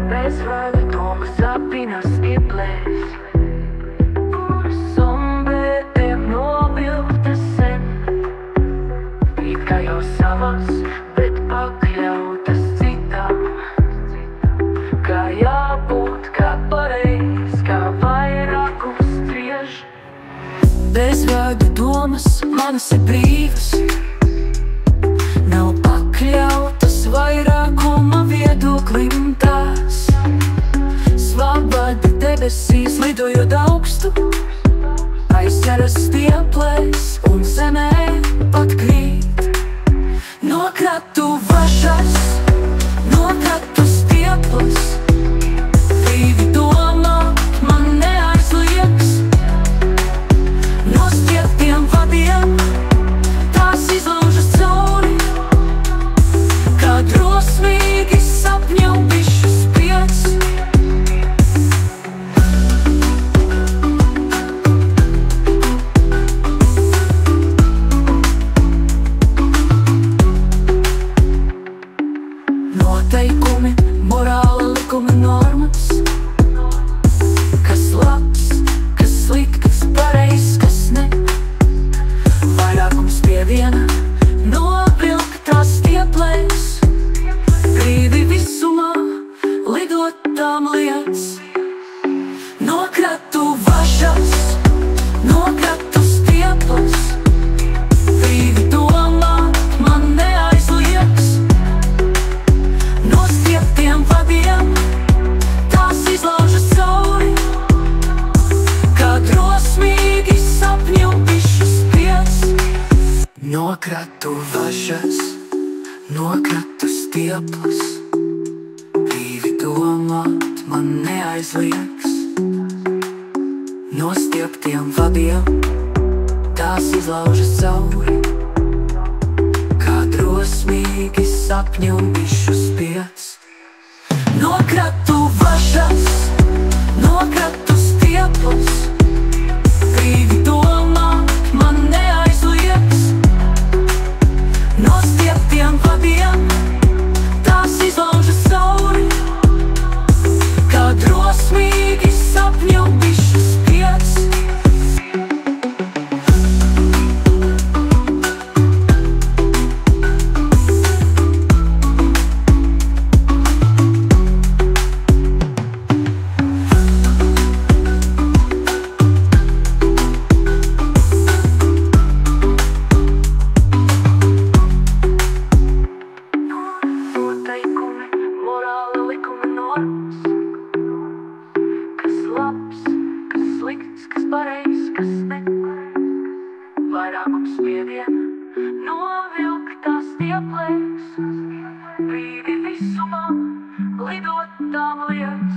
Bezvārda domas apvinas ieplēs. Sombētiem novilktas sen. It kā jau savas, bet pakļautas citām. Kā jābūt, kā pareiz, kā vairākums spriež. Bezvārda domas manas ir brīvas, nav pakļautas vairākuma viedoklim tās. Svabādi debesīs lidojot augstu, aizķeras stieplēs un zemē pat krīt. No kratu vašas, no kratu stieples, brīvi domāt man neaizliegs. No stieptiem vadiem tās izlaužas cauri, kā drosmīgi sapņu bišu spiedz. Noteikumi, morāla likuma normas, kas labs, kas slikts, pareizs, kas ne. Vairākums pie viena novilktās stieplēs, brīvi visumā lidot tām liec. No kratu vašas, no kratu stieples, brīvi domāt man neaizliegs. No stieptiem vadiem tās izlaužas cauri, kā drosmīgi sapņu bišu spiedz. No kratu vašas, no kratu stieples, brīvi domāt man neaizliegs. No stieptiem vadiem tās izlaužas cauri, kā drosmīgi sapņu bišu spiedz. No kratu vašas, no kratu stieples, brīvi domāt man neaizliegs. No stieptiem vadiem tās izlaužas cauri, kā drosmīgi sapņu bišu spiedz. Noteikumi, morāla likuma normas, kas labs, kas slikts, kas pareizs, kas ne. Vairākums pie viena novilktās stieplēs, brīvi visumā lidot tām liec.